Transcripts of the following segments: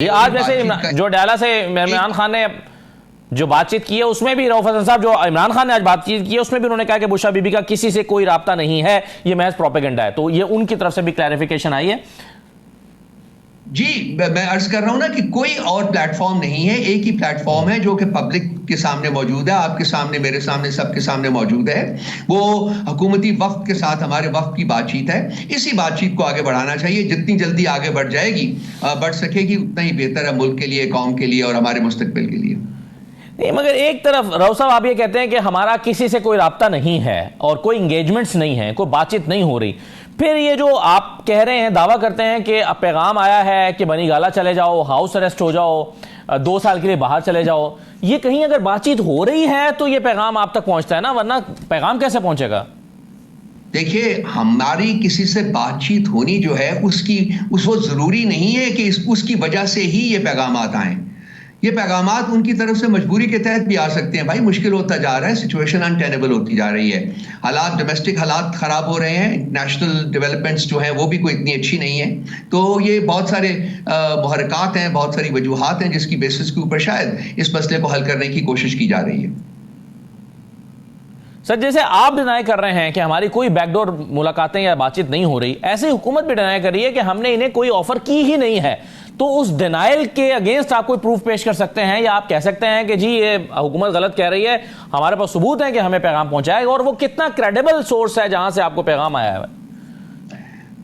ये आज वैसे जो डाला से इमरान खान ने जो बातचीत की है उसमें भी रऊफ हसन साहब, जो इमरान खान ने आज बातचीत की है उसमें भी उन्होंने कहा कि बुशरा बीबी का किसी से कोई राब्ता नहीं है, ये महज प्रोपेगेंडा है। तो ये उनकी तरफ से भी क्लैरिफिकेशन आई है। जी, मैं अर्ज कर रहा हूं ना कि कोई और प्लेटफॉर्म नहीं है, एक ही प्लेटफॉर्म है जो कि पब्लिक के सामने मौजूद है, आपके सामने, मेरे सामने, सबके सामने मौजूद है। वो हुकूमती वफ्द के साथ हमारे वफ्द की बातचीत है। इसी बातचीत को आगे बढ़ाना चाहिए। जितनी जल्दी आगे बढ़ जाएगी, बढ़ सकेगी, उतना ही बेहतर है मुल्क के लिए, कौम के लिए और हमारे मुस्तकबिल के लिए। नहीं, मगर एक तरफ रऊफ साहब आप ये कहते हैं कि हमारा किसी से कोई राब्ता नहीं है और कोई इंगेजमेंट्स नहीं है, कोई बातचीत नहीं हो रही। फिर ये जो आप कह रहे हैं, दावा करते हैं कि अब पैगाम आया है कि बनी गाला चले जाओ, हाउस अरेस्ट हो जाओ, 2 साल के लिए बाहर चले जाओ, ये कहीं अगर बातचीत हो रही है तो ये पैगाम आप तक पहुंचता है ना, वरना पैगाम कैसे पहुंचेगा? देखिए, हमारी किसी से बातचीत होनी जो है वो जरूरी नहीं है कि उसकी वजह से ही ये पैगामात आए। ये पैगामात उनकी तरफ से मजबूरी के तहत भी आ सकते हैं। भाई, मुश्किल होता जा रहा है, सिचुएशन अनटेनेबल होती जा रही है, हालात, डोमेस्टिक हालात खराब हो रहे हैं, इंटरनेशनल डेवलपमेंट्स जो हैं वो भी कोई इतनी अच्छी नहीं है। तो ये बहुत सारे मुहर्रिकात हैं, बहुत सारी वजूहात हैं जिसकी बेसिस के ऊपर शायद इस मसले को हल करने की कोशिश की जा रही है। सर, जैसे आप डिनाई कर रहे हैं कि हमारी कोई बैकडोर मुलाकातें या बातचीत नहीं हो रही, ऐसे हुकूमत भी डिनाई कर रही है कि हमने इन्हें कोई ऑफर की ही नहीं है। तो उस डिनाइल के अगेंस्ट आप कोई प्रूफ पेश कर सकते हैं या आप कह सकते हैं कि जी ये हुकूमत गलत कह रही है, हमारे पास सबूत है कि हमें पैगाम पहुंचाएगा, और वो कितना क्रेडिबल सोर्स है जहां से आपको पैगाम आया है?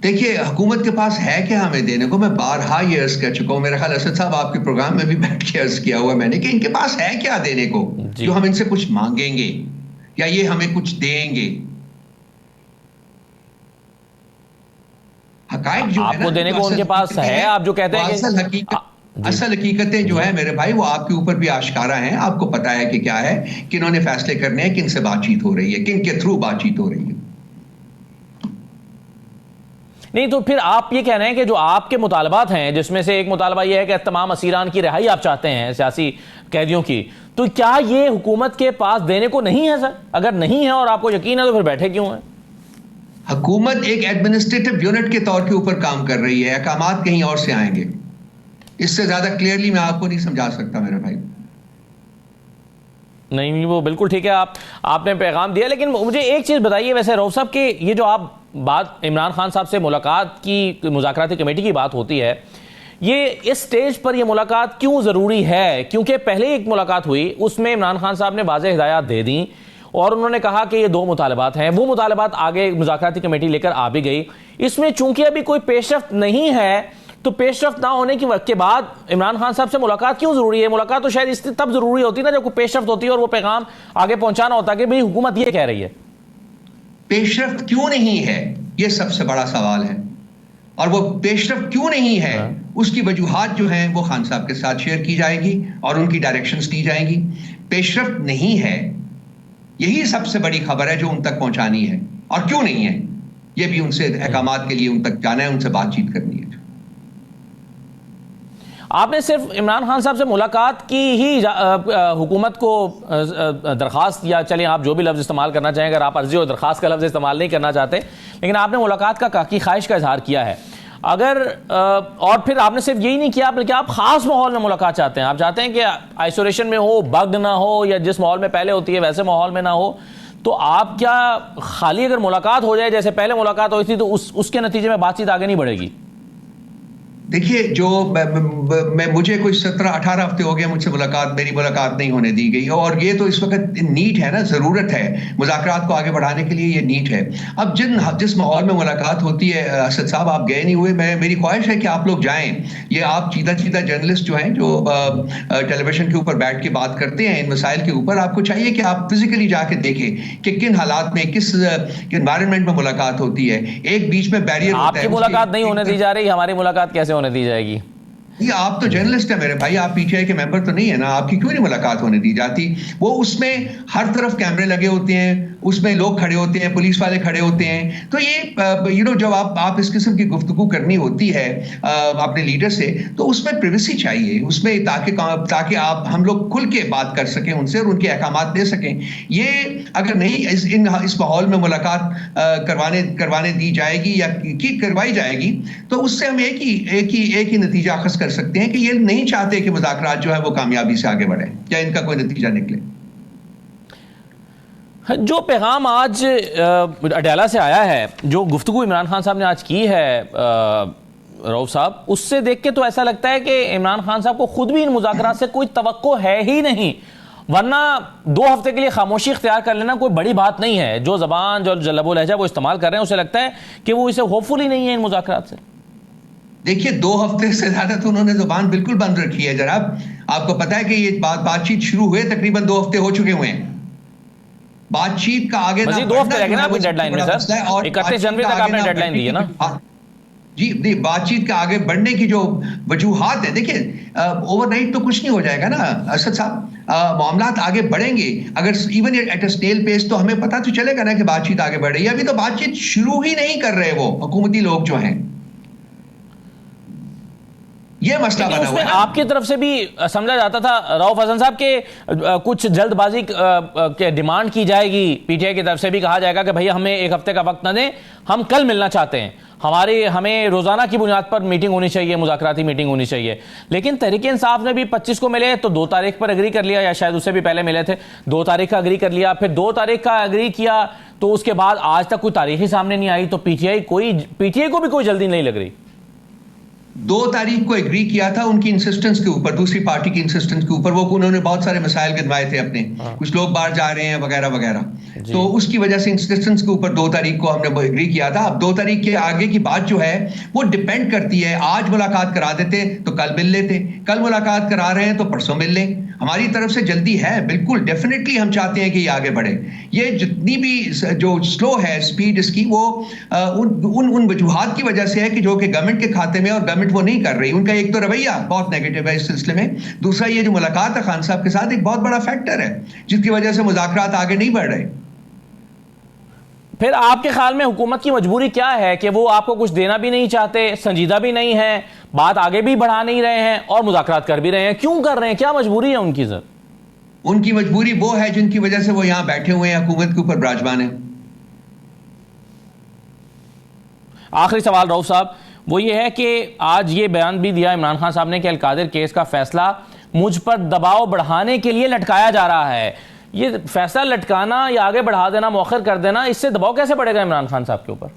देखिए, हुकूमत के पास है क्या हमें देने को? मैं बारहा ये अर्ज कर चुका हूं, मेरा ख्याल असद साहब आपके प्रोग्राम में भी बैठ के अर्ज किया हुआ मैंने, कि इनके पास है क्या देने को जो हम इनसे कुछ मांगेंगे या ये हमें कुछ देंगे। हकायक जो आपको देने को उनके पास है, आप जो कहते हैं असल हकीकतें जो है मेरे भाई, वो आपके ऊपर भी आश्कारा हैं। आपको पता है कि क्या है, किन्होंने फैसले करने हैं, किन से बातचीत हो रही है, किन के थ्रू बातचीत हो रही है। नहीं, तो फिर आप ये कह रहे हैं कि जो आपके मुतालबात हैं, जिसमें से एक मुतालबा ये है कि तमाम असीरान की रिहाई आप चाहते हैं, सियासी कैदियों की, तो क्या ये हुकूमत के पास देने को नहीं है? सर, अगर नहीं है और आपको यकीन है तो फिर बैठे क्यों हैं? हुकूमत एक एडमिनिस्ट्रेटिव यूनिट के तौर के ऊपर काम कर रही है, अहकामात कहीं और से आएंगे। इससे ज्यादा क्लियरली मैं आपको नहीं समझा सकता मेरे भाई। नहीं, वो बिल्कुल ठीक है, आपने पैगाम दिया। लेकिन मुझे एक चीज़ बताइए, वैसे रऊफ साहब के ये जो आप बात इमरान खान साहब से मुलाकात की, मुज़ाकराती कमेटी की बात होती है, ये इस स्टेज पर ये मुलाकात क्यों ज़रूरी है? क्योंकि पहले एक मुलाकात हुई, उसमें इमरान खान साहब ने वाज़ेह हिदायत दे दी और उन्होंने कहा कि ये 2 मुतालबात हैं। वो मुतालबात आगे मुज़ाकराती कमेटी लेकर आ भी गई। इसमें चूंकि अभी कोई पेशरफ्त नहीं है, तो पेशरफ्त ना होने के बाद इमरान खान साहब से मुलाकात क्यों जरूरी है? मुलाकात तो शायद इसलिए तब जरूरी होती है ना जब कोई पेशरफ्त होती है और वो पैगाम आगे पहुंचाना होता है कि भाई हुकूमत ये कह रही है। पेशरफ्त क्यों नहीं है, ये सबसे बड़ा सवाल है। और वो पेशरफ्त क्यों नहीं है, उसकी वजूहात जो हैं वो खान साहब के साथ शेयर की जाएगी और उनकी डायरेक्शंस दी जाएंगी। पेशरफ्त नहीं है, यही सबसे बड़ी खबर है जो उन तक पहुंचानी है। और क्यों नहीं है, ये भी उनसे अहकामात के लिए उन तक जाना है, उनसे बातचीत करनी है। आपने सिर्फ इमरान खान साहब से मुलाकात की ही हुकूमत को दरख्वास्त, या चलिए आप जो भी लफ्ज़ इस्तेमाल करना चाहें, अगर आप अर्जी और दरख्वास्त का लफ्ज़ इस्तेमाल नहीं करना चाहते, लेकिन आपने मुलाकात की ख्वाहिश का इजहार किया है। अगर और फिर आपने सिर्फ यही नहीं किया, बल्कि आप खास माहौल में मुलाकात चाहते हैं। आप चाहते हैं कि आइसोलेशन में हो, बग ना हो, या जिस माहौल में पहले होती है वैसे माहौल में ना हो। तो आप क्या खाली अगर मुलाकात हो जाए जैसे पहले मुलाकात हुई थी, तो उसके नतीजे में बातचीत आगे नहीं बढ़ेगी? देखिए, जो मुझे कोई 17-18 हफ्ते हो गए मेरी मुलाकात नहीं होने दी गई, और ये तो इस वक्त नीड है ना, ज़रूरत है मुज़ाकरात को आगे बढ़ाने के लिए, ये नीड है। अब जिस माहौल में मुलाकात होती है, असद साहब आप गए नहीं हुए, मेरी ख्वाहिश है कि आप लोग जाएं। ये आप सीधा जर्नलिस्ट जो हैं, जो टेलीविजन के ऊपर बैठ के बात करते हैं इन मसाइल के ऊपर, आपको चाहिए कि आप फिजिकली जाके देखें कि किन हालात में, किस एनवायरनमेंट में मुलाकात होती है। एक बीच में बैरियर होता है। आपकी मुलाकात नहीं होने दी जा रही, हमारी मुलाकात कैसे होने दी जाएगी? ये आप तो जर्नलिस्ट है मेरे भाई, आप पीटीआई के मेंबर तो नहीं है ना, आपकी क्यों नहीं मुलाकात होने दी जाती? वो उसमें हर तरफ कैमरे लगे होते हैं, उसमें लोग खड़े होते हैं, पुलिस वाले खड़े होते हैं। तो ये जब आप इस किस्म की गुफ्तगू करनी होती है अपने लीडर से, तो उसमें प्रिवेसी चाहिए, उसमें ताकि आप हम लोग खुल के बात कर सकें उनसे और उनके अहकामात दे सकें। ये अगर नहीं इस माहौल में मुलाकात करवाने दी जाएगी या करवाई जाएगी, तो उससे हम एक ही नतीजा अखज़ कर सकते हैं कि ये नहीं चाहते कि मुज़ाकरात जो है वो कामयाबी से आगे बढ़े या इनका कोई नतीजा निकले। जो पैगाम आज अडयाला से आया है, जो गुफ्तगू इमरान खान साहब ने आज की है रऊफ साहब, उससे देख के तो ऐसा लगता है कि इमरान खान साहब को खुद भी इन मुज़ाकरात से कोई तवक्को है ही नहीं, वरना 2 हफ्ते के लिए खामोशी इख्तियार कर लेना कोई बड़ी बात नहीं है। जो जबान जो लबो लहजा वो इस्तेमाल कर रहे हैं, उसे लगता है कि वो इसे होपफुल ही नहीं है इन मुज़ाकरात से। देखिए 2 हफ्ते से ज्यादा तो उन्होंने जुबान बिल्कुल बंद रखी है जनाब। आपको पता है कि ये बातचीत शुरू हुए तकरीबन 2 हफ्ते हो चुके हुए हैं। बातचीत का आगे 2 हफ्ते लगे ना आपकी डेडलाइन में सर, 31 जनवरी तक आपने डेडलाइन दी है ना जी। बातचीत का आगे बढ़ने की जो वजूहात है, देखिए ओवरनाइट तो कुछ नहीं हो जाएगा ना असद साहब। मामलात आगे बढ़ेंगे अगर even at a snail pace, तो हमें पता तो चलेगा ना कि बातचीत आगे बढ़ रही है। अभी तो बातचीत शुरू ही नहीं कर रहे वो हुकूमती लोग जो हैं। ये मसला बना हुआ है। आपकी तरफ से भी समझा जाता था रऊफ हसन साहब के कुछ जल्दबाजी के डिमांड की जाएगी, पीटीआई की तरफ से भी कहा जाएगा कि भैया हमें 1 हफ्ते का वक्त न दें, हम कल मिलना चाहते हैं, हमें रोजाना की बुनियाद पर मीटिंग होनी चाहिए, मुज़ाकराती मीटिंग होनी चाहिए। लेकिन तहरीक इंसाफ ने भी 25 को मिले तो 2 तारीख पर एग्री कर लिया, या शायद उससे भी पहले मिले थे, 2 तारीख का एग्री कर लिया, फिर 2 तारीख का एग्री किया, तो उसके बाद आज तक कोई तारीख ही सामने नहीं आई। तो पीटीआई को भी कोई जल्दी नहीं लग रही। 2 तारीख को एग्री किया था उनकी इंसिस्टेंस के ऊपर, दूसरी पार्टी की इंसिस्टेंस के ऊपर। वो उन्होंने बहुत सारे मसाइल गिनवाए थे अपने, कुछ लोग बाहर जा रहे हैं वगैरह वगैरह, तो उसकी वजह से इंसिस्टेंस के ऊपर 2 तारीख को हमने एग्री किया था। अब 2 तारीख के आगे की बात जो है वो डिपेंड करती है, आज मुलाकात करा देते तो कल मिल लेते, कल मुलाकात करा रहे हैं तो परसों मिल लें। हमारी तरफ से जल्दी है, बिल्कुल डेफिनेटली हम चाहते हैं कि ये आगे बढ़े। ये जितनी भी जो स्लो है स्पीड इसकी, वो उन वजूहात की वजह से है कि जो कि गवर्नमेंट के खाते में, और गवर्नमेंट वो नहीं कर रही। उनका एक तो रवैया बहुत नेगेटिव है इस सिलसिले में, दूसरा ये जो मुलाकात है खान साहब के साथ एक बहुत बड़ा फैक्टर है जिसकी वजह से मुज़ाकरात आगे नहीं बढ़ रहे। फिर आपके ख्याल में हुकूमत की मजबूरी क्या है कि वो आपको कुछ देना भी नहीं चाहते, संजीदा भी नहीं है, बात आगे भी बढ़ा नहीं रहे हैं और मुज़ाकरात कर भी रहे हैं? क्यों कर रहे हैं, क्या मजबूरी है उनकी? सर उनकी मजबूरी वो है जिनकी वजह से वो यहां बैठे हुए हैं, हुकूमत के ऊपर विराजमान है। आखिरी सवाल रऊफ साहब, वो ये है कि आज ये बयान भी दिया इमरान खान साहब ने कि अल-कादिर केस का फैसला मुझ पर दबाव बढ़ाने के लिए लटकाया जा रहा है। ये फैसला लटकाना या आगे बढ़ा देना, मौखर कर देना, इससे दबाव कैसे पड़ेगा इमरान खान साहब के ऊपर?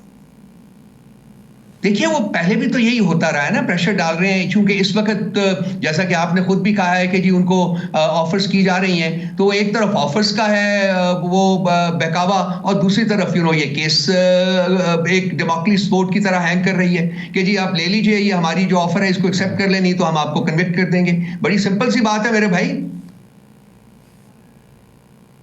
देखिए वो पहले भी तो यही होता रहा है ना, प्रेशर डाल रहे हैं, क्योंकि इस वक्त जैसा कि आपने खुद भी कहा है कि जी उनको ऑफर्स की जा रही हैं, तो एक तरफ ऑफर्स का है वो बहकावा, और दूसरी तरफ ये केस एक डेमोक्रेसी स्पोर्ट की तरह हैंग कर रही है कि जी आप ले लीजिए, ये हमारी जो ऑफर है इसको एक्सेप्ट कर ले, नहीं तो हम आपको कन्विक्ट कर देंगे। बड़ी सिंपल सी बात है मेरे भाई।